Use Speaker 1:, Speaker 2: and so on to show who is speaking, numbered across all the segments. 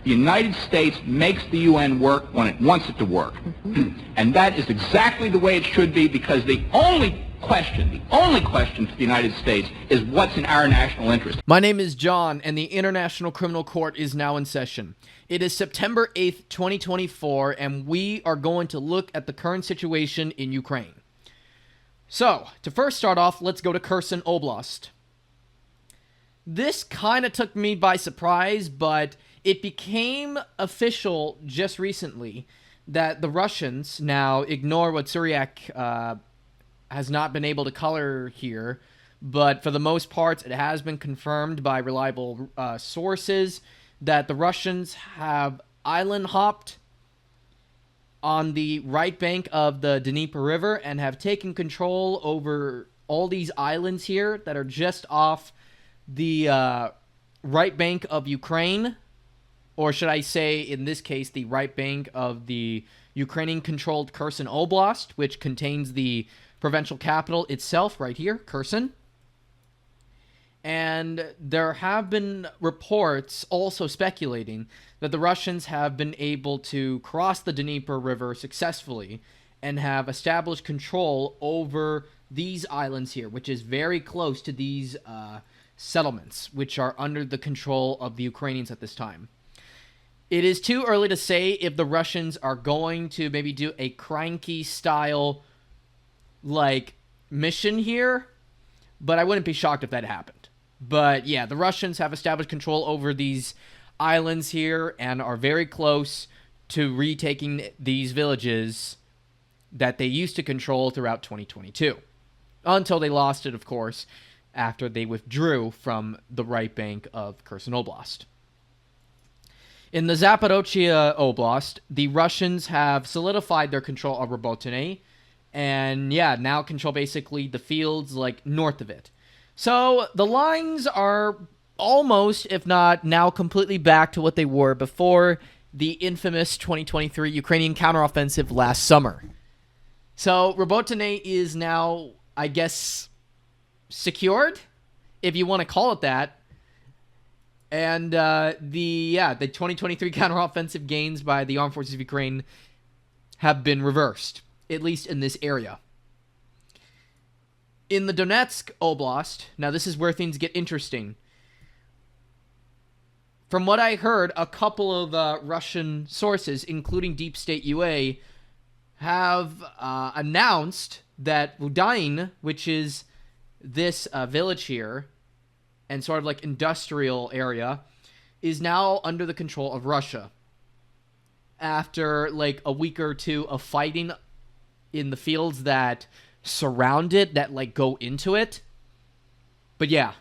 Speaker 1: The United States makes the UN work when it wants it to work. And that is exactly the way it should be, because the only question for the United States is what's in our national interest.
Speaker 2: My name is John, and the International Criminal Court is now in session. It is September 8th, 2024, and we are going to look at the current situation in Ukraine. So, to first start off, let's go to Kherson Oblast. This kind of took me by surprise, but it became official just recently that the Russians now ignore what Suryak has not been able to color here, but for the most part, it has been confirmed by reliable sources that the Russians have island hopped on the right bank of the Dnieper River and have taken control over all these islands here that are just off the right bank of Ukraine, or should I say, in this case, the right bank of the Ukrainian-controlled Kherson Oblast, which contains the provincial capital itself right here, Kherson. And there have been reports also speculating that the Russians have been able to cross the Dnieper River successfully and have established control over these islands here, which is very close to these settlements, which are under the control of the Ukrainians at this time. It is too early to say if the Russians are going to maybe do a cranky-style, mission here, but I wouldn't be shocked if that happened. But yeah, the Russians have established control over these islands here and are very close to retaking these villages that they used to control throughout 2022. Until they lost it, of course, after they withdrew from the right bank of Kherson Oblast. In the Zaporozhye Oblast, the Russians have solidified their control of Robotyne, and yeah, now control basically the fields north of it. So the lines are almost, if not now, completely back to what they were before the infamous 2023 Ukrainian counteroffensive last summer. So Robotyne is now, I guess, secured, if you want to call it that. And the 2023 counteroffensive gains by the armed forces of Ukraine have been reversed, at least in this area. In the Donetsk Oblast, now this is where things get interesting. From what I heard, a couple of Russian sources, including Deep State UA, have announced that Vudain, which is this village here, and sort of industrial area, is now under the control of Russia. After a week or two of fighting in the fields that surround it, that go into it. But yeah,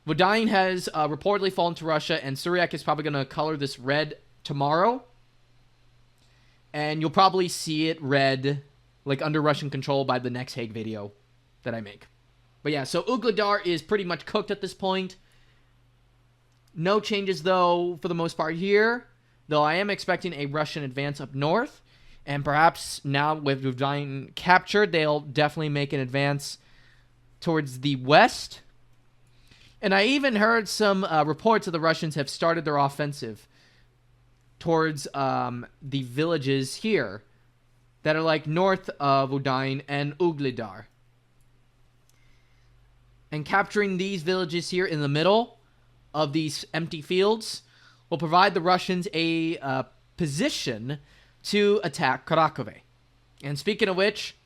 Speaker 2: Vudain has reportedly fallen to Russia, and Suryak is probably going to color this red tomorrow. And you'll probably see it red, under Russian control by the next Hague video that I make. But yeah, so Ugledar is pretty much cooked at this point. No changes, though, for the most part here. Though I am expecting a Russian advance up north. And perhaps now with Vudain captured, they'll definitely make an advance towards the west. And I even heard some reports that the Russians have started their offensive towards the villages here that are north of Vudain and Ugledar. And capturing these villages here in the middle of these empty fields will provide the Russians a position to attack Kharkov. And speaking of which,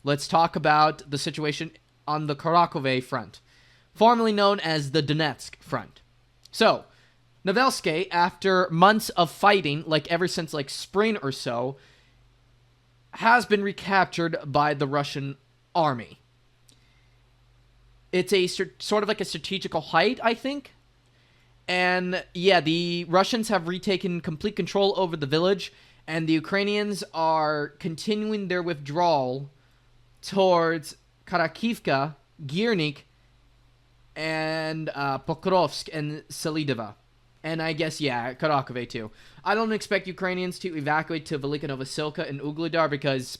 Speaker 2: let's talk about the situation on the Kharkov front, formerly known as the Donetsk front. So, Novelske, after months of fighting, ever since spring or so, has been recaptured by the Russian army. It's a sort of a strategical height, I think. And yeah, the Russians have retaken complete control over the village, and the Ukrainians are continuing their withdrawal towards Kharkivka, Giernik, and Pokrovsk and Selidova. And I guess, Kharkov too. I don't expect Ukrainians to evacuate to Velika Novosilka and Ugledar because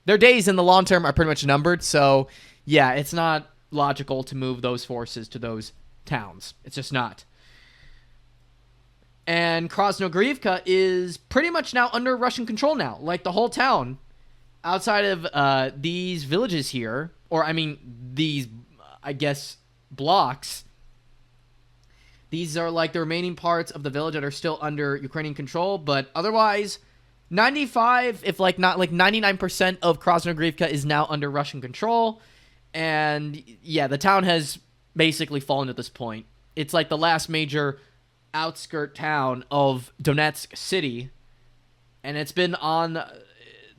Speaker 2: their days in the long term are pretty much numbered. So, yeah, it's not logical to move those forces to those towns. It's just not. And Krasnogorivka is pretty much now under Russian control now. Like, the whole town, outside of these villages here, or, I mean, these, I guess, blocks, these are, like, the remaining parts of the village that are still under Ukrainian control, but otherwise, 95, if, like, not, like, 99% of Krasnogorivka is now under Russian control, and, yeah, the town has basically fallen at this point. It's, like, the last major outskirt town of Donetsk City, and it's been on,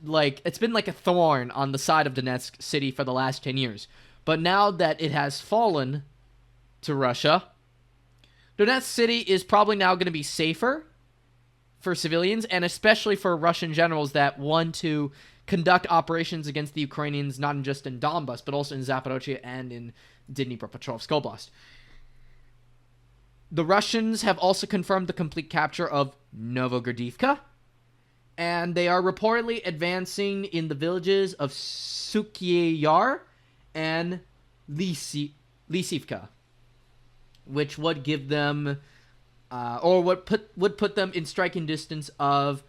Speaker 2: like, it's been like a thorn on the side of Donetsk City for the last 10 years. But now that it has fallen to Russia, Donetsk City is probably now going to be safer for civilians, and especially for Russian generals that want to conduct operations against the Ukrainians, not just in Donbas, but also in Zaporozhye and in Dnipropetrovsk Oblast. The Russians have also confirmed the complete capture of Novogradivka, and they are reportedly advancing in the villages of Sukye Yar and Lisivka, which would give them, or would put them in striking distance of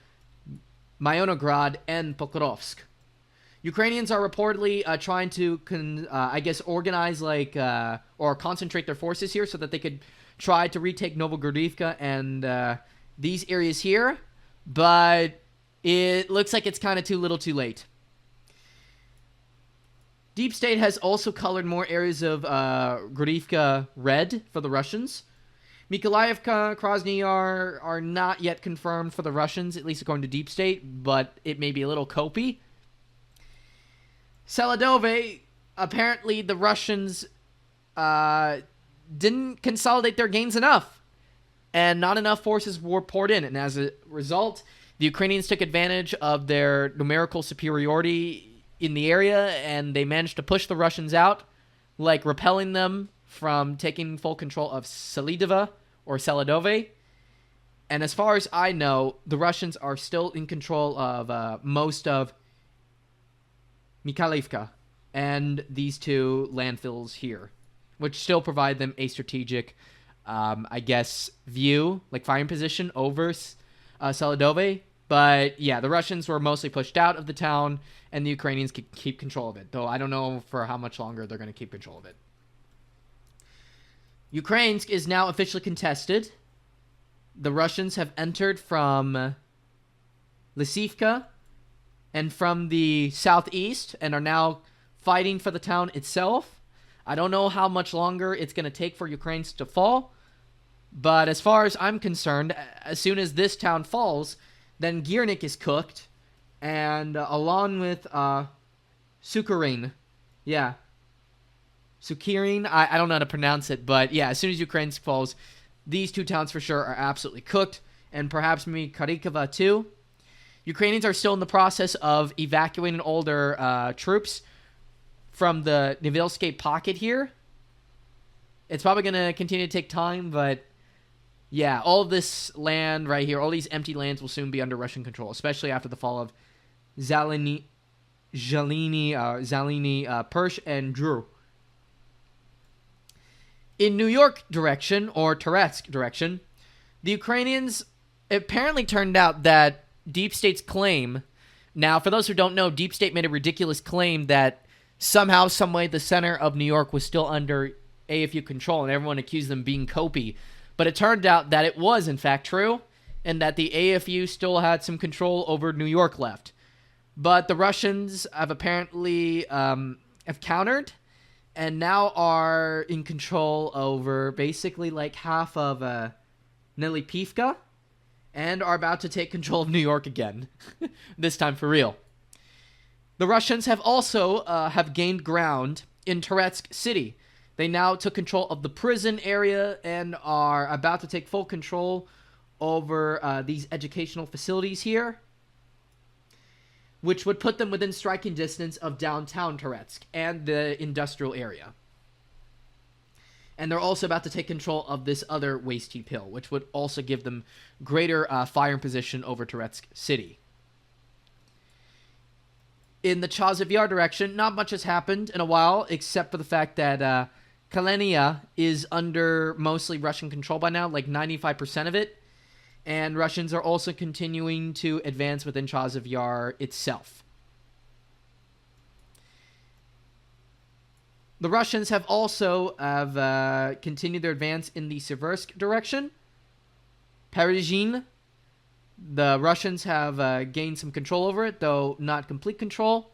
Speaker 2: Myonograd and Pokrovsk. Ukrainians are reportedly trying to, I guess, organize, like, or concentrate their forces here so that they could try to retake Novogradivka and these areas here, but it looks like it's kind of too little too late. Deep State has also colored more areas of Gradivka red for the Russians. Mykolaievka, Krasny Yar are not yet confirmed for the Russians, at least according to Deep State, but it may be a little copy. Seladove, apparently the Russians didn't consolidate their gains enough, and not enough forces were poured in, and as a result, the Ukrainians took advantage of their numerical superiority in the area, and they managed to push the Russians out, like repelling them from taking full control of Selidova or Seladove. And as far as I know, the Russians are still in control of most of Mykolaievka and these two landfills here, which still provide them a strategic, I guess, view, like firing position over Seladove. But yeah, the Russians were mostly pushed out of the town, and the Ukrainians could keep control of it, though I don't know for how much longer they're going to keep control of it. Ukrainsk is now officially contested. The Russians have entered from Lisivka and from the southeast and are now fighting for the town itself. I don't know how much longer it's going to take for Ukrainsk to fall, but as far as I'm concerned, as soon as this town falls, then Girnik is cooked, and along with Sukharin, yeah, Sukhirin, I don't know how to pronounce it, but yeah, as soon as Ukrainsk falls, these two towns for sure are absolutely cooked, and perhaps maybe Kharkiv too. Ukrainians are still in the process of evacuating all their troops from the Nivilske pocket here. It's probably going to continue to take time, but yeah, all of this land right here, all these empty lands will soon be under Russian control, especially after the fall of Zalini, Persh, and Drew. In New York direction, or Toretsk direction, the Ukrainians apparently turned out that Deep State's claim... Now, for those who don't know, Deep State made a ridiculous claim that somehow, someway, the center of New York was still under AFU control, and everyone accused them of being Kopi. But it turned out that it was, in fact, true, and that the AFU still had some control over New York left. But the Russians have apparently have countered, and now are in control over basically like half of Nelipivka, and are about to take control of New York again, this time for real. The Russians have also have gained ground in Toretsk City. They now took control of the prison area and are about to take full control over these educational facilities here, which would put them within striking distance of downtown Toretsk and the industrial area. And they're also about to take control of this other waste heap hill, which would also give them greater firing position over Toretsk City. In the Chazov Yar direction, not much has happened in a while, except for the fact that Kalenia is under mostly Russian control by now, like 95% of it. And Russians are also continuing to advance within Chasiv Yar itself. The Russians have also continued their advance in the Seversk direction. Perezhin, the Russians have gained some control over it, though not complete control.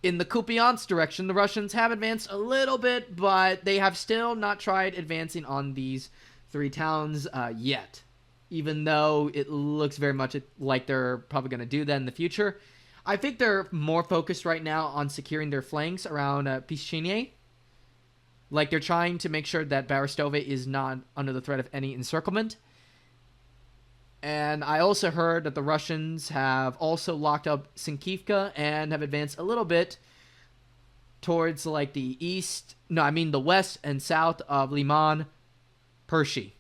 Speaker 2: In the Kupiansk direction, the Russians have advanced a little bit, but they have still not tried advancing on these 3 towns yet, even though it looks very much like they're probably going to do that in the future. I think they're more focused right now on securing their flanks around Pischenie. Like, they're trying to make sure that Barastove is not under the threat of any encirclement. And I also heard that the Russians have also locked up Sinkivka and have advanced a little bit towards, like, the west and south of Liman Pershi.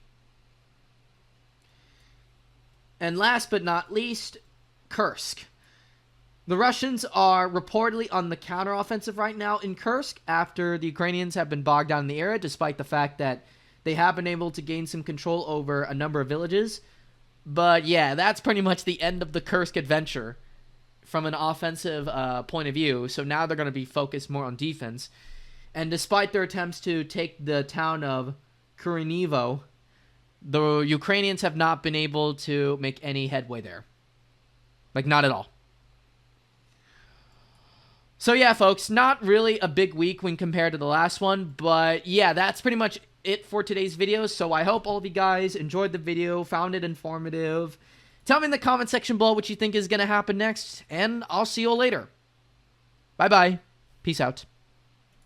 Speaker 2: And last but not least, Kursk. The Russians are reportedly on the counteroffensive right now in Kursk after the Ukrainians have been bogged down in the area, despite the fact that they have been able to gain some control over a number of villages. But yeah, that's pretty much the end of the Kursk adventure from an offensive point of view. So now they're going to be focused more on defense. And despite their attempts to take the town of Kurenivo, the Ukrainians have not been able to make any headway there. Like, not at all. So yeah, folks, not really a big week when compared to the last one, but yeah, that's pretty much it for today's video. So I hope all of you guys enjoyed the video, found it informative. Tell me in the comment section below what you think is going to happen next, and I'll see you all later. Bye-bye. Peace out.